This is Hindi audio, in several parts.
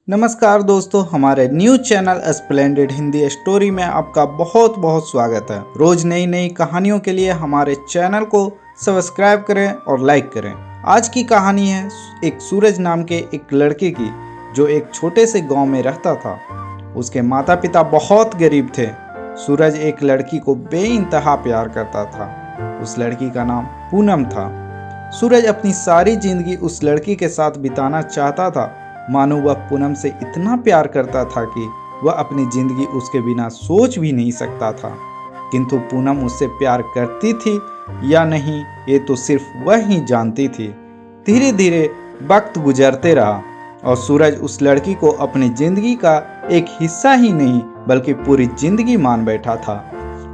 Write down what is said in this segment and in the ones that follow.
नमस्कार दोस्तों, हमारे news channel splendid Hindi story में आपका बहुत बहुत स्वागत है। रोज नई नई कहानियों के लिए हमारे चैनल को सब्सक्राइब करें और लाइक करें। आज की कहानी है एक सूरज नाम के एक लड़के की, जो एक छोटे से गांव में रहता था। उसके माता पिता बहुत गरीब थे। सूरज एक लड़की को बेइंतहा प्यार करता था। उस लड़की का नाम पूनम था। सूरज अपनी सारी जिंदगी उस लड़की के साथ बिताना चाहता था। मानो वह पूनम से इतना प्यार करता था कि वह अपनी जिंदगी उसके बिना सोच भी नहीं सकता था। किंतु पूनम उससे प्यार करती थी या नहीं, ये तो सिर्फ वह ही जानती थी। धीरे धीरे वक्त गुजरते रहा और सूरज उस लड़की को अपनी जिंदगी का एक हिस्सा ही नहीं बल्कि पूरी जिंदगी मान बैठा था।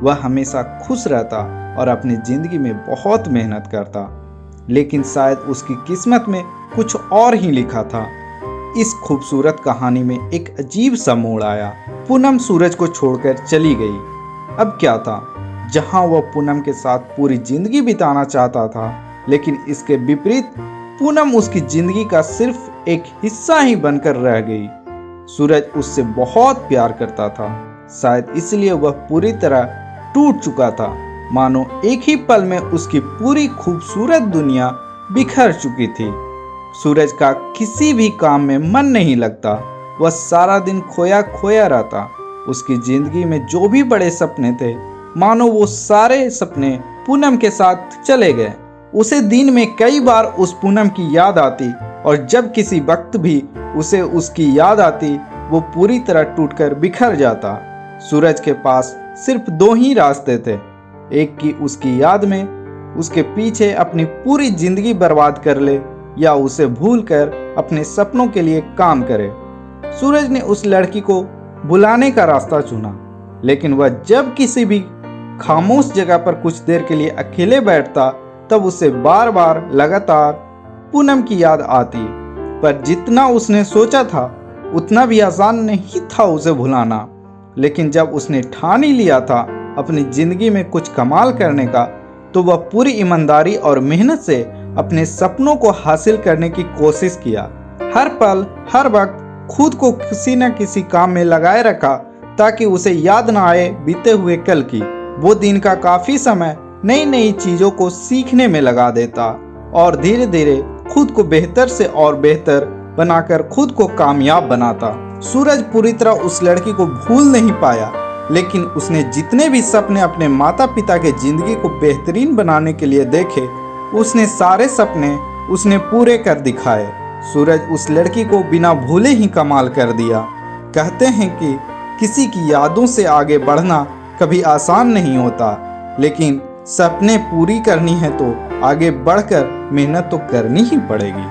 वह हमेशा खुश रहता और अपनी जिंदगी में बहुत मेहनत करता, लेकिन शायद उसकी किस्मत में कुछ और ही लिखा था। इस खूबसूरत कहानी में एक अजीब सा मोड़ आया। पूनम सूरज को छोड़कर चली गई। अब क्या था, जहां वह पूनम के साथ पूरी जिंदगी बिताना चाहता था, लेकिन इसके विपरीत पूनम उसकी जिंदगी का सिर्फ एक हिस्सा ही बनकर रह गई। सूरज उससे बहुत प्यार करता था, शायद इसलिए वह पूरी तरह टूट चुका था। मानो एक ही पल में उसकी पूरी खूबसूरत दुनिया बिखर चुकी थी। सूरज का किसी भी काम में मन नहीं लगता। वह सारा दिन खोया खोया रहता। उसकी जिंदगी में जो भी बड़े सपने थे, मानो वो सारे सपने पूनम के साथ चले गए। उसे दिन में कई बार उस पूनम की याद आती और जब किसी वक्त भी उसे उसकी याद आती, वो पूरी तरह टूटकर बिखर जाता। सूरज के पास सिर्फ दो ही रास्ते थे, एक कि उसकी याद में उसके पीछे अपनी पूरी जिंदगी बर्बाद कर ले या उसे भूलकर अपने सपनों के लिए काम करे। सूरज ने उस लड़की को बुलाने का रास्ता चुना, लेकिन वह जब किसी भी खामोश जगह पर कुछ देर के लिए अकेले बैठता, तब उसे बार बार लगातार पूनम की याद आती। पर जितना उसने सोचा था उतना भी आसान नहीं था उसे भुलाना। लेकिन जब उसने ठान ही लिया था अपनी जिंदगी में कुछ कमाल करने का, तो वह पूरी ईमानदारी और मेहनत से अपने सपनों को हासिल करने की कोशिश किया। हर पल हर वक्त खुद को किसी न किसी काम में लगाए रखा, ताकि उसे याद न आए बीते हुए कल की। वो दिन का काफी समय नई नई चीजों को सीखने में लगा देता और धीरे धीरे खुद को बेहतर से और बेहतर बनाकर खुद को कामयाब बनाता। सूरज पूरी तरह उस लड़की को भूल नहीं पाया, लेकिन उसने जितने भी सपने अपने माता पिता के जिंदगी को बेहतरीन बनाने के लिए देखे, उसने सारे सपने उसने पूरे कर दिखाए। सूरज उस लड़की को बिना भूले ही कमाल कर दिया। कहते हैं कि किसी की यादों से आगे बढ़ना कभी आसान नहीं होता, लेकिन सपने पूरी करनी है तो आगे बढ़कर मेहनत तो करनी ही पड़ेगी।